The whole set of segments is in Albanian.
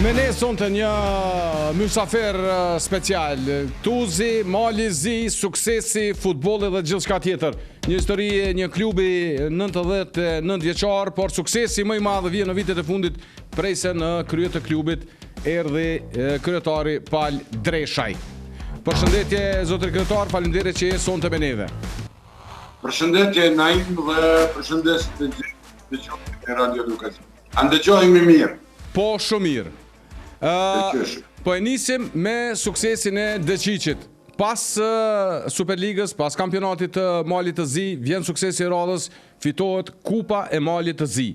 Me ne sonte një mysafer special. Tuzi, Mali Zi, suksesi, futbolli dhe gjithçka tjetër. Një histori e një klubi 99 vjeçar, por suksesi më i madh vjen në vitet e fundit prej se në krye të klubit erdhi kryetari Pal Dreshaj. Përshëndetje zotër kryetar, faleminderit që je sonte me neve. Përshëndetje Naim dhe përshëndes të gjithë të Radio Edukativ. A ndëgjohemi mirë? Po, shumë mirë. Po e nisim me suksesin e Dëqiqit. Pas Superligës, pas kampionatit të Malit të Zi, vjen suksesi i radhës, fitohet Kupa e Malit të Zi.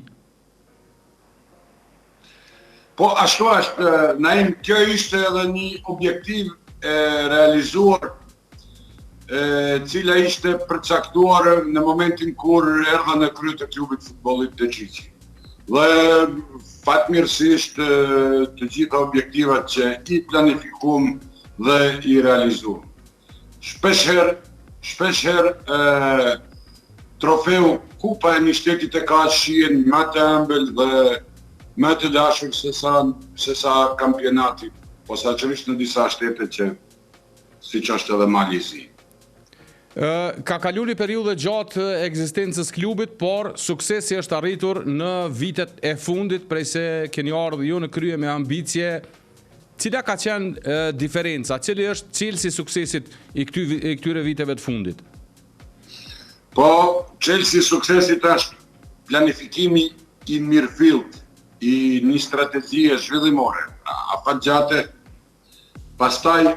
Po ashtu është, Naim, kjo ishte edhe një objektiv realizuar, cila ishte përcaktuar në momentin kur erdha në krye të klubit futbollit Dëqiqi. Dhe fatmirësisht të gjitha objektivat që i planifikum dhe i realizum. Shpesher trofeu Kupa e Nishtetit e ka shien më të ëmbël dhe më të dashur se sa kampionati, posaçërisht në disa shtete që siç është edhe Mali Zi. Ka kalu një periudhë gjatë ekzistencës klubit, por suksesi është arritur në vitet e fundit, prej se keni ardhur ju në krye me ambicje. Cila ka qenë diferenca? Cili është cilësi suksesit i këtyre viteve të fundit? Po, cilësi suksesit është planifikimi i mirëfillt, i një strategjie zhvillimore, afatgjate, pastaj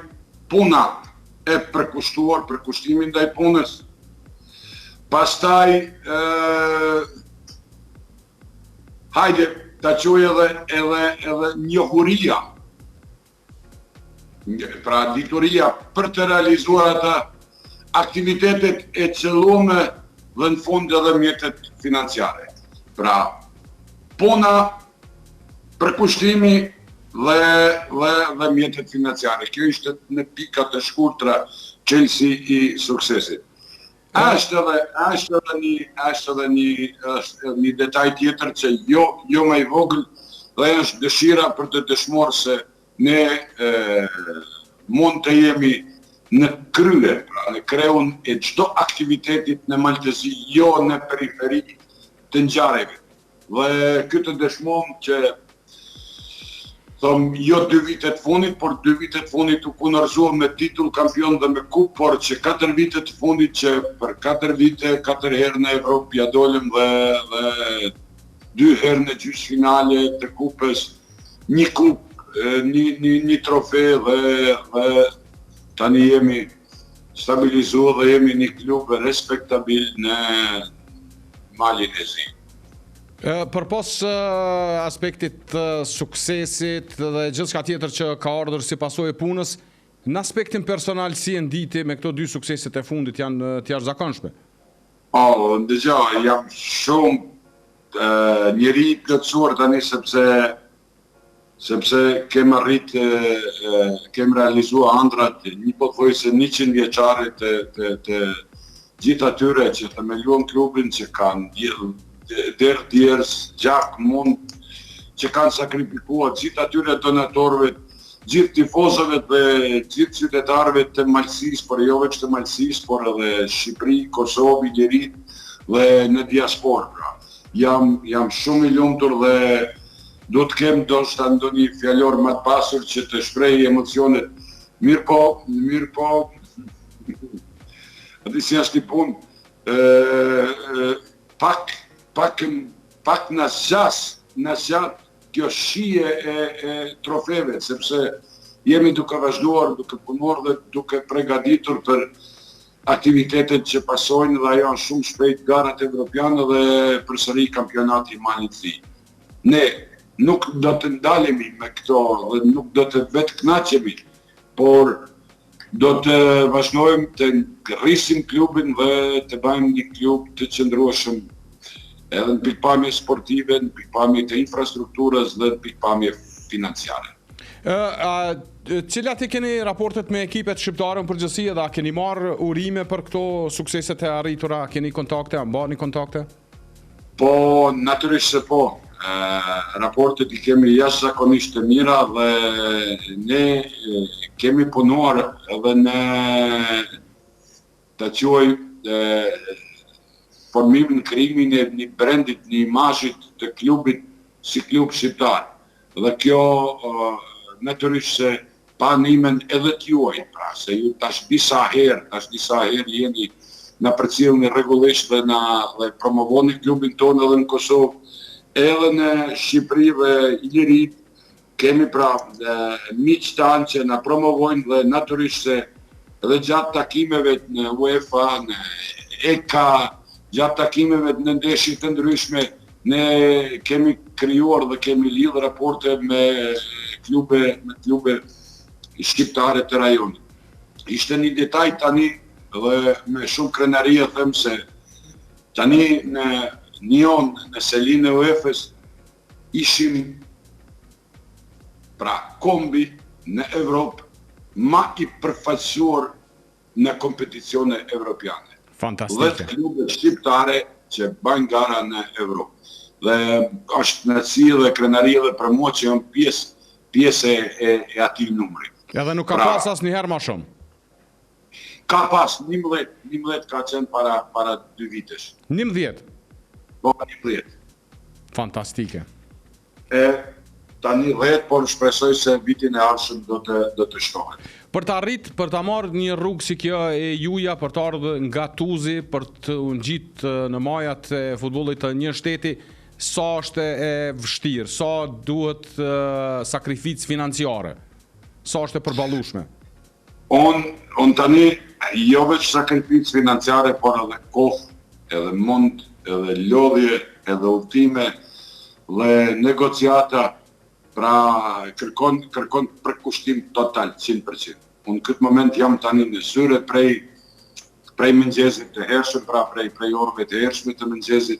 puna e përkushtuar, përkushtimi ndaj punës. Pastaj, hajde, ta quaj edhe njohuria, pra dituria për të realizuar ata aktivitetet e qëllume dhe në fund edhe mjetet financiare. Pra, puna, përkushtimi dhe mjetet financiare. Kjo ishte në pikat e shkurtra cilësi i suksesit. Është edhe një detaj tjetër që jo më i vogël dhe është dëshira për të dëshmuar se ne mund të jemi në krye, pra në kreun e çdo aktivitetit në Maltëzi, jo në periferi të ngjarjeve. Dhe këtë dëshmojmë që jo 2 vitet fundit, por 2 vitet fundit u kunërzuar me titull kampion dhe me kupë, por që 4 vitet fundit që për 4 vite, 4 herë në Evropë ja dolëm dhe 2 herë në gjysmëfinale të kupës, një kupë, një trofe dhe tani jemi stabilizuar dhe jemi një klub respektabil në Malin e Zi. Përpos aspektit të suksesit dhe gjithçka tjetër që ka ardhur si pasojë e punës, në aspektin personal si e nditi me këto 2 sukseset e fundit janë të jashtëzakonshme? Dëgjoj, jam shumë njeri i plotësuar tani sepse kem arrit, kem realizuar ëndrat një pothuajse 100 vjeçare të gjithë atyre që themeluan klubin, që kanë derë djerës, gjak mund, që kanë sakrifikuar gjithë atyre donatorëve, gjithë tifozëve dhe gjithë qytetarëve të Malësisë, por jo vetëm të Malësisë, por edhe Shqipëri, Kosovë, Iliri dhe në diasporë. Jam shumë i lumtur dhe do të kem ndoshta ndonjë fjalor më të pasur që të shprehë emocionet. Mirë po, aty si është i punë, pak në zgjat kjo shije e trofeve, sepse jemi duke vazhduar, duke punuar dhe duke përgatitur për aktivitetet që pasojnë dhe ajo shumë shpejt garat evropiane dhe përsëri kampionati i Malit Zi. Ne nuk do të ndalemi me këto dhe nuk do të vetë kënaqemi, por do të vazhdojmë të rrisim klubin dhe të bëjmë një klub të qëndrueshëm edhe në pikpamje sportive, në pikpamje të infrastrukturës dhe në pikpamje financiare. Cilat i keni raportet me ekipet shqiptare në përgjithësi dhe a keni marrë urime për këto sukseset e arritura, keni kontakte, a mbani kontakte? Po, natyrisht se po. raportet I kemi jashtëzakonisht të mira dhe ne kemi punuar edhe në të quaj formimin, krijimin e një brendit, një imazhit të klubit si klub shqiptar. Dhe kjo natyrisht se pa nimen edhe t'juaj, pra se ju tash disa herë jeni na përcjellni rregullisht dhe promovoni klubin tonë edhe në Kosovë, edhe në Shqipëri dhe Ilirit, kemi pra miq tanë që na promovojnë dhe natyrisht se edhe gjatë takimeve në UEFA, në EKA, gjatë takimeve në ndeshje të ndryshme, ne kemi krijuar dhe kemi lidhur raporte me klube shqiptare të rajonit. Ishte një detaj tani dhe me shumë krenarie them se tani në Nyon, në selinë e UEFA-s, ishim pra kombi në Evropë ma I përfaqësuar në kompeticione evropiane. Fantastike. Dhe klubet shqiptare që bajnë gara në Evropë. Dhe është nësi dhe krenarie dhe për mua që janë pjesë e atij numri. Edhe nuk ka pas asnjëherë më shumë. Ka pas 11 ka qenë para 2 vitesh. 11. Po 11. Fantastike. Tani 10, por shpresoj se vitin e ardhshëm do të shtohet. Për të marrë një rrugë si kjo e juja, për të ardhur nga tuzi, për të ngjitë në majat e futbollit të një shteti, sa është e vështirë, sa duhet sakrificë financiare, sa është e përballueshme? On tani jo vetëm sakrificë financiare, por edhe kohë, edhe mund, edhe lodhje, edhe udhëtime dhe negociata. Pra kërkon përkushtim total 100%. Unë në këtë moment jam tani në syre prej mëngjesit të hershëm, pra prej orëve të hershme të mëngjesit.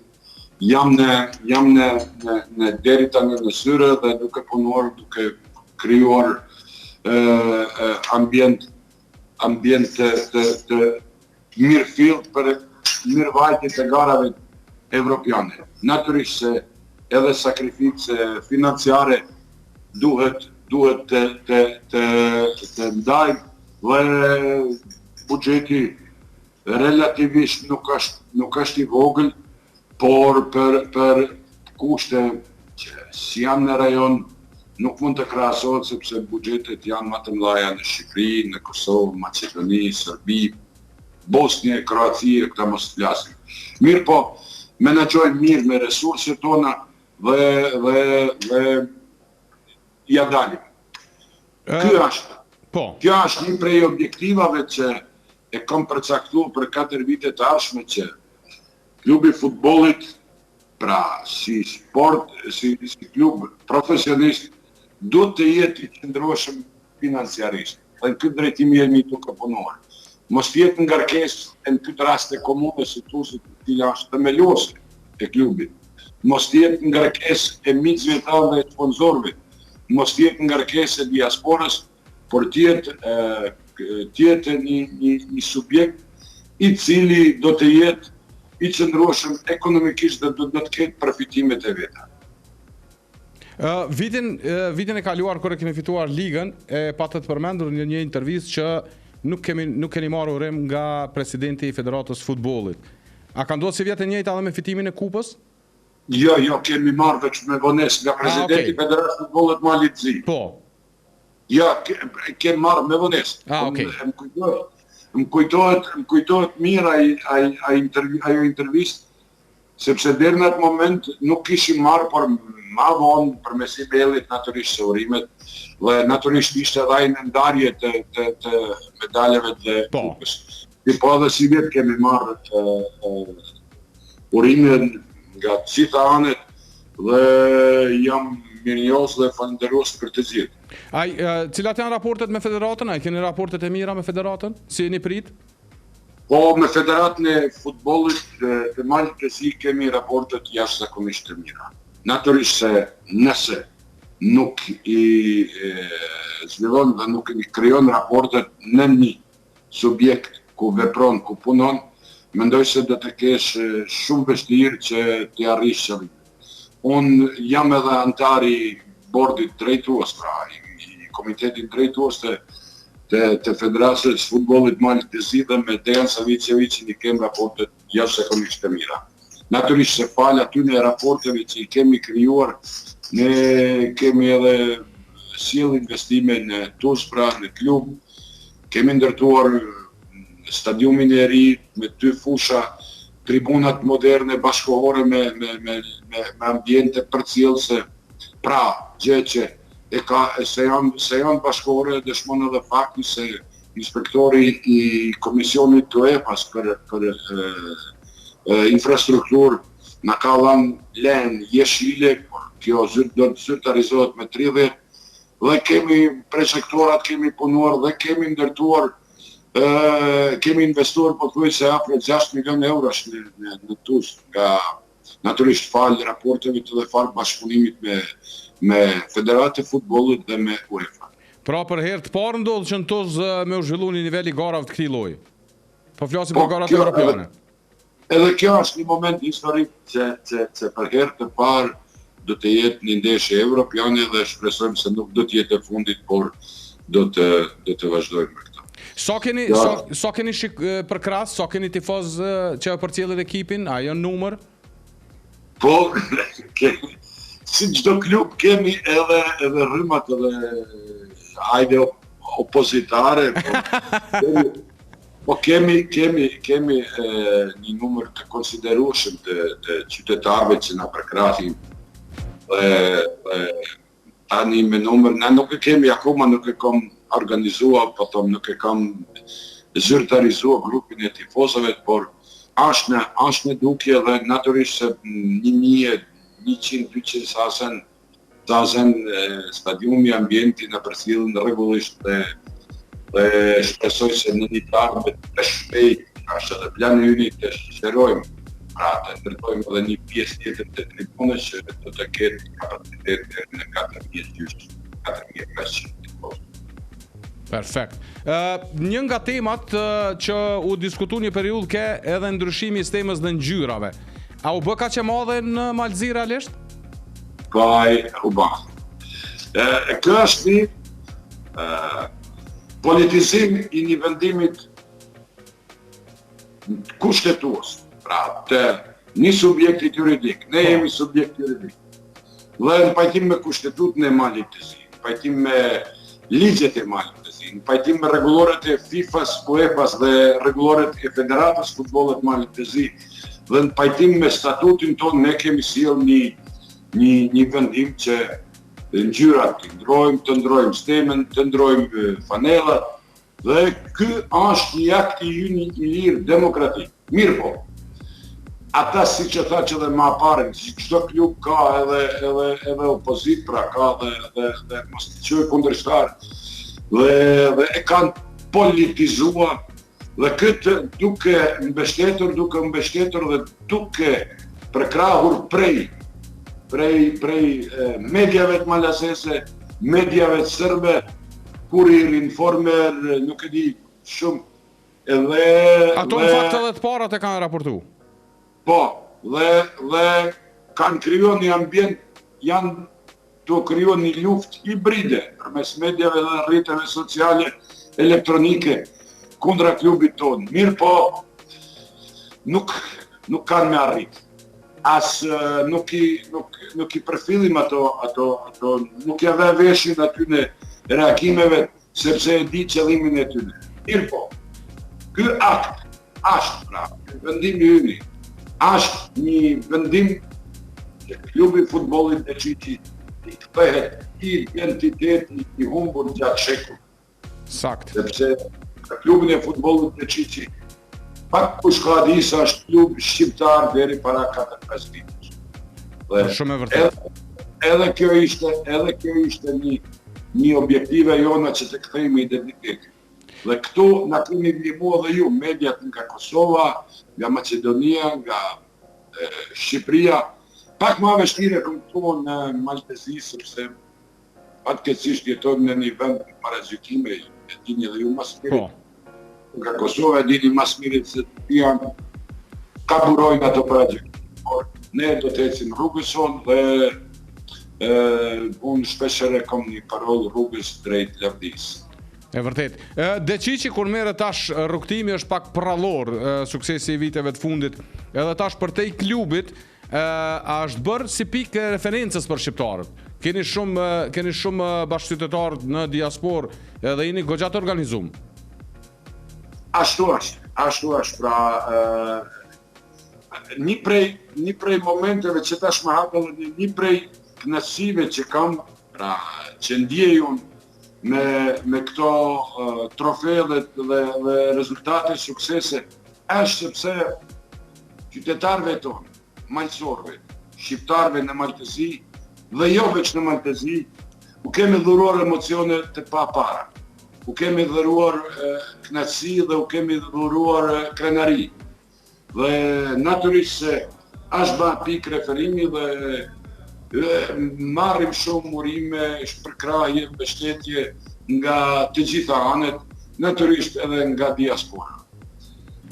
Jam në deri tani në syre dhe duke punuar, duke krijuar ambient të mirëfillt për mirëvajtje të garave evropiane. Natyrisht se edhe sakrificë financiare duhet të ndaj dhe buxheti relativisht nuk është I vogël, por për kushte që si janë në rajon nuk mund të krahasohet sepse buxhetet janë më të mëdha në Shqipëri, në Kosovë, Maqedoni, Serbi, Bosnjë, Kroaci, këta mos flasim. Mirë po, menaxhojmë mirë me resurset tona dhe ja dalim. Kjo është një prej objektivave që e kam përcaktuar për 4 vite të ardhshme që klubi futbollit, pra si sport, si klub profesionist, duhet të jetë I qëndrueshëm financiarisht. Dhe në këtë drejtim jemi duke punuar. Mos jetë ngarkesë në këtë rast e komunës së Tuzit, cila është themeluese e klubit. Mos jetë ngarkesë e miqve tanë dhe sponsorëve. Mos jetë ngarkesë e diasporës, por tjetë një subjekt I cili do të jetë I qëndrueshëm ekonomikisht dhe do të ketë përfitimet e veta. Vitin e kaluar kur e kemi fituar ligën, e patët përmendur në një intervistë që nuk keni marrë urim nga presidenti I Federatës Futbollit. A ka ndodhur si vjet e njëjta edhe me fitimin e kupës? Jo, kemi marrë veç me vonesë nga presidenti I Federatës Futbollit Malitzi. Po. Jo, kemi marrë me vonesë. Më kujtohet mirë ajo intervistë, sepse deri në atë moment nuk kishim marrë, por ma vonë përmes email-it natyrisht se urimet, dhe natyrisht ishte edhe në ndarje të medaljeve të kupës. Po edhe si vjet kemi marrë urimet nga të gjitha anet dhe jam mirënjohës dhe falenderues për të gjithë. Cilat janë raportet me federatën? Keni raportet e mira me federatën? Si jeni prit? Po, me federatën e futbollit të Maltësi kemi raportet jashtëzakonisht të mira. Natyrisht se nëse nuk I zhvillon dhe nuk I krijon raportet në një subjekt ku vepron, ku punon, mendoj se do të kesh shumë vështirë që të arrish qëllimin. unë jam edhe antari bordit drejtues, pra, i komitetin drejtues të Federatës Futbollit Maltezi dhe me Dejan Savicevicin i kem raportet jashtëzakonisht të mira. Natyrisht se falë aty në raporteve që i kemi krijuar, ne kemi edhe sjell investime në Tuz, pra në klub, kemi ndërtuar stadiumin e ri me 2 fusha, tribunat moderne bashkohore me ambiente përcjellëse, pra gjë që se janë bashkohore dëshmon edhe fakti se inspektori i Komisionit të UEFA-s për infrastrukturë na ka dhënë lehen jeshile, por kjo do të zyrtarizohet me 30 dhe kemi projektorat, kemi punuar dhe kemi ndërtuar, kemi investuar pothuajse afër 6 milion eurosh në Tuz, nga natyrisht falë raporteve të dhe falë bashkëpunimit me Federatë e Futbollit dhe me UEFA. Pra për herë të parë ndodhë që në Tuz me u zhvillu një niveli garave të këtij lloji. Po flasim për garat europiane. Edhe kjo është një moment historik që për herë të parë do të jetë një ndeshje europiane dhe shpresojmë se nuk do të jetë e fundit, por do të vazhdojmë me këtë. Sa keni për krahas, sa keni tifoz që përcjellin ekipin, a janë numër? Po, si çdo klub kemi edhe rrymat edhe opozitare, po kemi një numër të konsiderueshëm të qytetarëve që na përkrahin. Tani me numër, na nuk e kemi akoma, nuk e kam organizuar, po them nuk e kam zyrtarizuar grupin e tifozëve, por është në dukje dhe natyrisht se 1.100-200 sasen stadiumi, ambienti në përcjellin rregullisht dhe shpresoj se në një tarme të shpejt, është edhe plani ynë të shërojmë, pra të ndërtojmë edhe një pjesë tjetër të tribunës që do të ketë kapacitet në 4.500 tifozë. Perfekt. Një nga temat që u diskutu një periudhë ke edhe ndryshimi i sistemës dhe ngjyrave. A u bë kaq e madhe në Malzi realisht? U bë. Kjo është një politizim i një vendimit kushtetues, pra të një subjektit juridik. Ne jemi subjekt juridik. Dhe në pajtim me kushtetutën e Maltezit, në pajtim me ligjet e Maltezit, në pajtim me rregulloret e FIFA-s, UEFA-s dhe rregulloret e Federatës Futbollit Maltezit, dhe në pajtim me statutin tonë, ne kemi sjell një vendim që ngjyrat të ndrojmë stemën, të ndrojmë fanelat, dhe ky është një akt i ynë i lirë demokratik. Mirë po, ata si që tha që dhe ma paren, si çdo klub ka edhe opozit, pra ka dhe mos të qoj kundërshtar, dhe e kanë politizuar, dhe këtë duke mbështetur dhe duke përkrahur prej medjave të malazese, medjave të sërbe, Kurir, Informer, nuk e di shumë, edhe... Ato në fakt edhe të parat e kanë raportu? Po, dhe kanë krijuar një ambient, janë të krijuar një luftë hibride përmes medjave dhe rrjeteve sociale elektronike kundra klubit tonë. Mirë po, nuk kanë me arrit. As nuk i përfillim ato, nuk ja dhe veshin aty në reagimeve, sepse e di qëllimin e tyre. Mirë po, ky akt është, pra, vendimi ynë, është një vendim që klubi futbollit të Çiçit i kthehet identiteti i humbur gjatë shekullit. Sakt. Sepse klubin e futbollit të Çiçit pak kush ka di se është klub shqiptar deri para 4-5 vitësh. Shumë e vërtetë. Edhe kjo ishte një objektive jona që të kthejmë identitetin. Dhe këtu na keni ndihmuar edhe ju, mediat nga Kosova, nga Maqedonia, nga Shqipëria, pak më vështirë këtu në Maltezi, sepse fatkeqësisht jetojmë në një vend me paraqitime, e dini edhe ju më së miri. Nga Kosova e dini më së miri se janë kaburojnë ato paraqitime. Por ne do të ecim rrugës sonë dhe unë shpeshere kom një parollë rrugës drejt lavdisë. E vërtet. Decici kur merret tash rrugtimi është pak prallor, suksesi i viteve të fundit, edhe tash për te i klubit, a është bërë si pikë referencës për shqiptarët. Keni shumë bashkëqytetarë në diasporë edhe jeni goxha të organizuar. Ashtu është, pra një prej momenteve që tash më hapën, një prej kënaqësive që kam, pra që ndjej unë me këto trofe dhe rezultate, suksese, është sepse qytetarëve tonë, malësorëve, shqiptarëve në Maltezi, dhe jo veç në Maltezi, u kemi dhuruar emocione të pa para. U kemi dhuruar kënaqësi dhe u kemi dhuruar krenari. Dhe natyrisht se është ba pikë referimi dhe marrim shumë urime, shpërkrahje, mbështetje nga të gjitha anet, natyrisht edhe nga diaspora.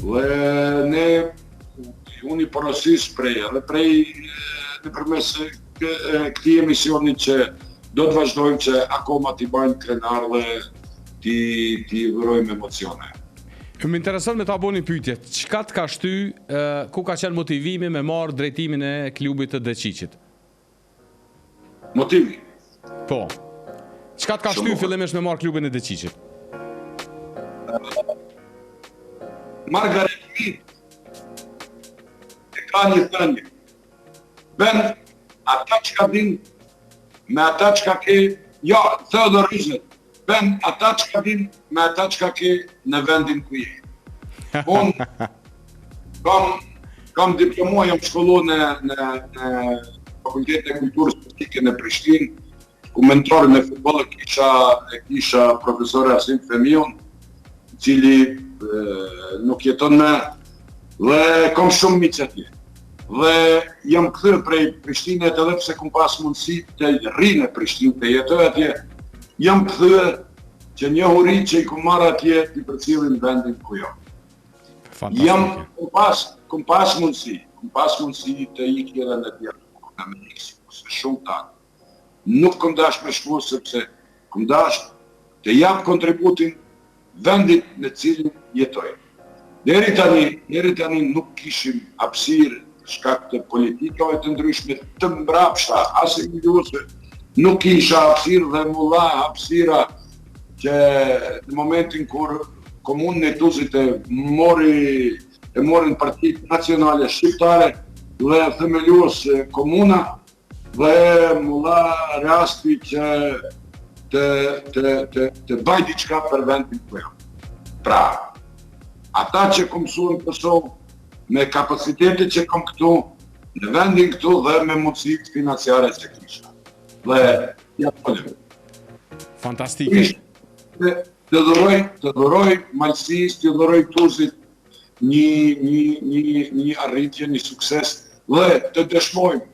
Dhe unë i porosis prej nëpërmes këtij emisioni që do të vazhdojmë që akoma t'i bajmë krenar dhe t'i dhurojmë emocione. Më intereson me ta bëni pyetje, çka të ka shty, ku ka qenë motivimi me marrë drejtimin e klubit të Deciqit? Motivi? Po. Çka të ka shty fillimisht me marrë klubin e Deciqit? Margaret Mead e ka një thënie. Ben ata që ka din me ata që ka ke, jo, Theodor Roosevelt, ben ata që ka din me ata që ka ke në vendin ku je. Unë kam diplomuar, jam shkolluar në Fakultetin e Kulturës Politike në Prishtinë, ku mentorin e futbollit kisha profesor Asim Femion, i cili nuk jeton më, dhe kam shumë miq atje. Dhe jam kthyer prej Prishtinës edhe pse kam pas mundësi të rri në Prishtinë, të jetoj atje. Jam kthyer që një huri që i kam marrë atje t'i përcjellin vendin ku jam. Kam pas mundësi të ikë edhe në diasporë në Amerikë, se shumë tanë. Nuk kam dash me shku sepse kam dash të jap kontributin vendit në cilin jetoj. Deri tani nuk kishim hapësirë shkak të politikave të ndryshme të mbrapshta, as e miliose, nuk kisha hapësirë dhe mulla hapësira që në momentin kur komunën e Tuzit e morin Partitë Nacionale Shqiptare dhe themeluos komuna dhe mulla rasti që të baj diçka për vendin ku jam. Pra, ata që kom mësuar në Kosovë, me kapacitetet që kom këtu, në vendin këtu dhe me mundësit financiare që kisha. Dhe, ja pëllim. Fantastike. Të dhuroj Malësis, të dhuroj Tuzit një arritje, një sukses, dhe të dëshmojmë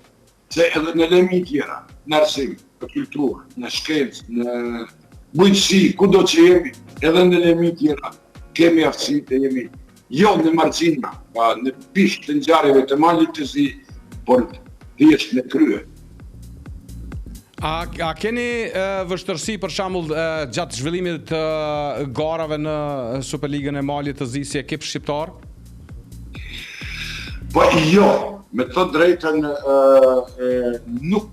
se edhe në lemi tjera, në arsim, në kulturë, në shkencë, në bujqësi, kudo që jemi, edhe në lemi tjera, kemi aftësi të jemi, jo në margjina, pa në pisht të ngjarjeve të malit të zi, por thjesht në krye. A keni vështërsi për shembull gjatë zhvillimit të garave në Superligën e Malit të Zi si ekip shqiptar? Po jo, me të drejtën nuk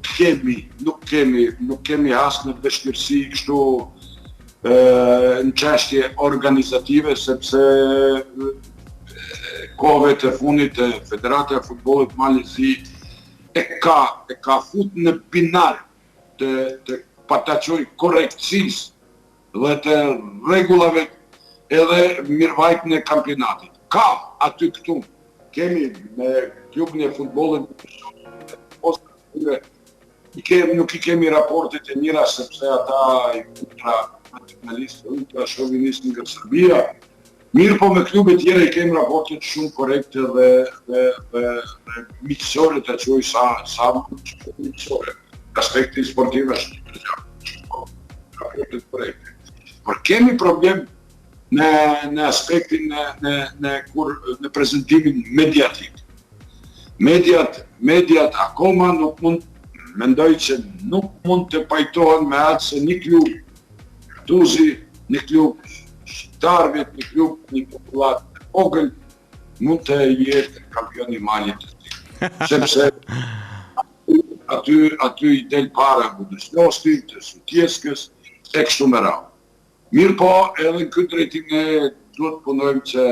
kemi as në vështirësi kështu në çështje organizative, sepse kohëve të fundit e Federata e Futbollit Malezi e ka fut në pinar të pataqoj korrektësisë dhe të rregullave edhe mirëvajtjen e kampionatit. Ka aty këtu, kemi me klubin e futbollit nuk i kemi raportet e mira sepse ata ultra shovinistë nga Serbia. Mirë po me klubet tjera i kemi raportet shumë korekte dhe miqësore të quaj sa miqësore. Aspekti sportiv është raportet korekte. Por kemi problem në aspektin në prezentimin mediatik. mediat akoma nuk mund, mendoj që nuk mund të pajtohen me atë se një klub Tuzi, një klub shqiptarëve, një klub, një popullat të vogël, mund të jetë kampion i malit të tij. Sepse aty i del para Budućnosti, të Sutjeskës, e kështu me radhë. Mirë po, edhe në këtë drejtim ne duhet punojmë që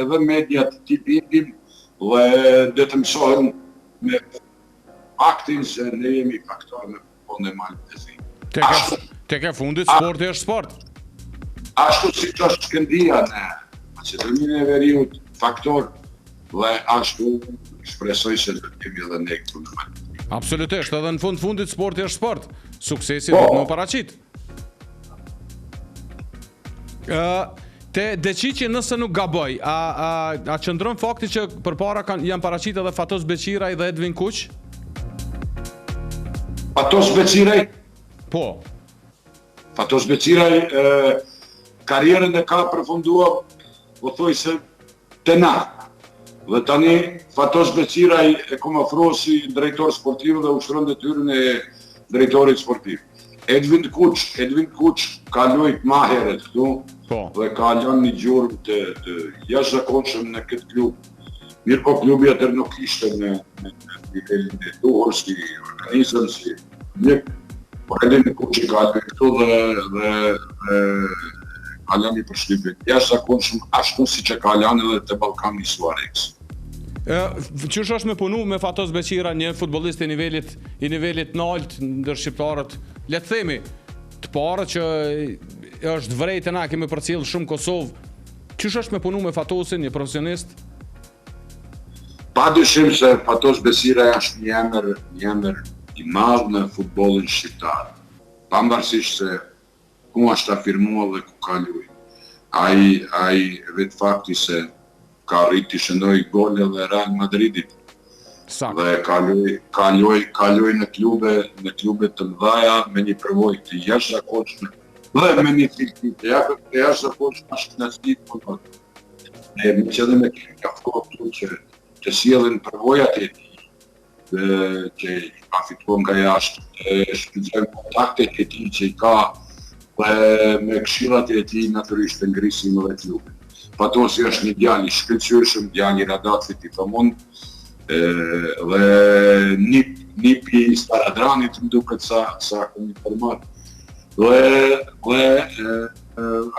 edhe mediat t'i bindim dhe dhe të mësohen me faktin se ne jemi faktor në punë e malit të tij. Tek e fundit, sporti është sport. Ashtu si që është Shkëndija në Maqedoninë e Veriut, faktor, dhe ashtu shpresoj se do të kemi edhe ne këtu në malit. Absolutisht, edhe në fundit sporti është sport. Suksesi do të më paraqit. Te Deqiqi nëse nuk gaboj, a qëndron fakti që përpara janë paraqit edhe Fatos Beqiraj dhe Edvin Kuq? Fatos Beqiraj? Po. Fatos Beqiraj karierën e ka përfunduar, po thoj se te na. Dhe tani Fatos Beqiraj e kom ofruar si drejtor sportiv dhe ushtron detyrën e drejtorit sportiv. Edvin Kuq ka luajt ma herët këtu dhe ka lënë një gjurmë të jashtëzakonshëm në këtë klub. Mirë po klubi atër nuk ishte në nivelin e duhur si organizëm, si njëk. Po Edvin Kuq ka luajt këtu dhe ka lënë një përshtypje jashtëzakonshëm ashtu si që ka lënë edhe te Ballkani Suarez. Qysh është me punu me Fatos Beqira, një futbollist i nivelit nalt ndër shqiptarët, le të themi, të parë që është vrejtë na kemi përcjell shumë Kosovë. Qysh është me punu me Fatosin, një profesionist? Padyshim se Fatos Beqira është një emër i madh në futbollin shqiptar. Pavarësisht se ku është afirmuar dhe ku ka luajtur. Ai vetë fakti se ka rriti shëndoj gole dhe Real Madridit. Dhe ka luaj në klube të mëdhaja me një përvojë të jashtëzakonshme dhe me një cilësi të jashtëzakonshme shkëndijë futboll. Ne që edhe me ka ftohtur që sjellin përvojat e tij, që i ka fituar nga jashtë, shfrytëzojnë kontaktet e tij që i ka dhe me këshillat e tij natyrisht të ngrisin edhe klubin. Fatosi është një djalë i shkëlqyeshëm, djalë i Radacit i famund, dhe nipi i Staradranit më duket sa kom informat. Dhe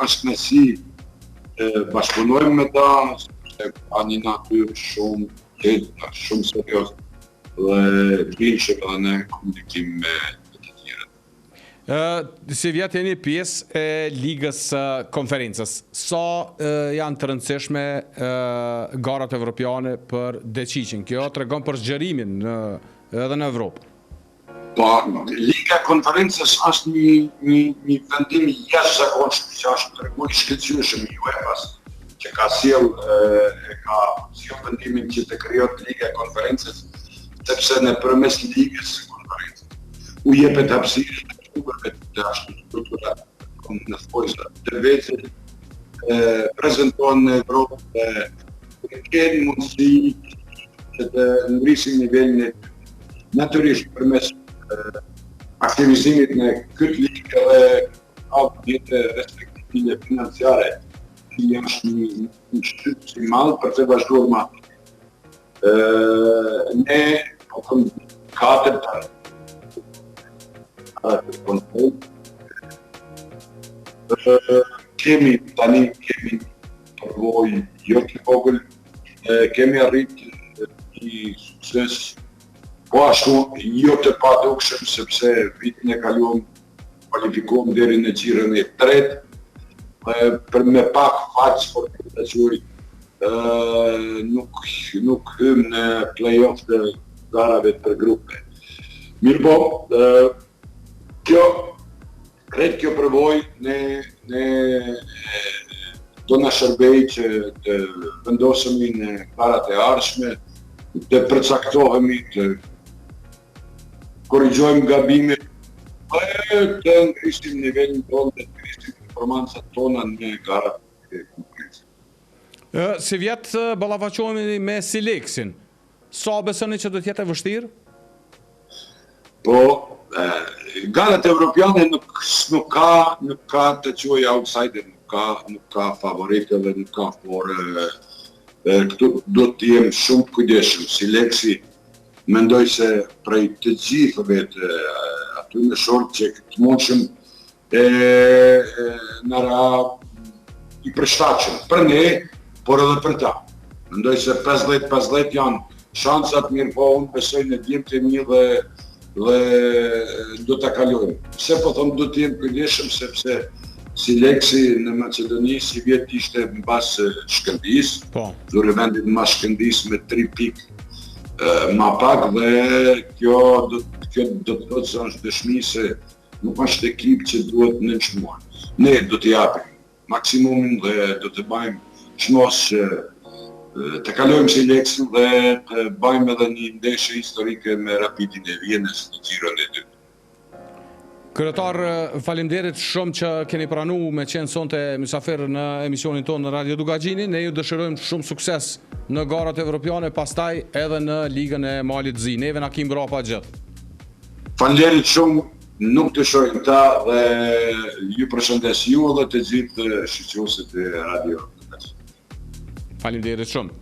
është kënaqësi bashkëpunojmë me ta, se ka një natyrë shumë serioze dhe vishëm edhe në komunikim me të tjerët. Si vjet jeni pjesë e Ligës Konferencës, sa janë të rëndësishme garat evropiane për Deqiqin? Kjo tregon për zgjerimin edhe në Evropë. Po, Liga Konferencës është një vendim i jashtëzakonshëm që është treguar i shkëlqyeshëm i UEFA-s, që ka sjell vendimin që të krijohet Liga Konferencës, sepse nëpërmes Ligës Konferencës u jepet hapësirë klubeve të ashtu strukturat në forcat të vetë prezantojnë në Evropë dhe kanë mundësi që të ngrisin nivelin e natyrisht përmes aktivizimit në këtë ligë dhe atë restriktive financiare që është një shtyp i madh për të vazhduar më. Ne po kemi 4 kemi përvojë jo të vogël, kemi arritë një sukses po ashtu jo të padukshëm, sepse vitin e kaluar kualifikuam deri në girën e tretë, për me pak fat sportiv të quaj, nuk hym në play-off të garave për grupe. Mirë po, kjo përvojë ne do na shërbej që të vendosemi në parat e ardhshme, të përcaktohemi, të korrigjojmë gabimet, dhe të ngrisim nivelin tonë, të ngrisim performancat tona në garat e konkurrencës. Si vjet ballafaqohemi me Sileksin. Sa besoni që do të jetë e vështirë? Po, garat evropiane nuk ka të quaj outsider, nuk ka favorite dhe nuk ka forë. Këtu do të jem shumë të kujdesshëm. Si Leksi, mendoj se prej të gjithëve aty në short që të mundshëm nëra i përshtatshëm për ne, por edhe për ta. Mendoj se 50-50 janë shansat, mirë po unë besoj në djemt e mi dhe do të kalojmë. Pse po thëmë do të jem kujdesshëm, sepse si Leksi në Macedoni, si vjetë ishte në basë Shkëndis, zure vendit në mas Shkëndis me 3 pikë ma pak, dhe kjo do të thotë se është dëshmi se nuk është ekip që duhet në nënçmuar. Ne do të japim maksimumin dhe do të bajmë çmos të kalojmë si Leksi dhe të bajmë edhe një ndeshje historike me Rapidin e Vienës në Giron e dytë. Kryetar, faleminderit shumë që keni pranuar me qenë sonte mysafir në emisionin tonë në Radio Dugagjini. Ne ju dëshirojmë shumë sukses në garat evropiane, pastaj edhe në Ligën e Malit Zi. Neve na kim brapa gjithë. Faleminderit shumë, nuk të shohim ta dhe ju përshëndes ju dhe të gjithë shoqëruesit e Radio Dugagjini. Faleminderit shumë.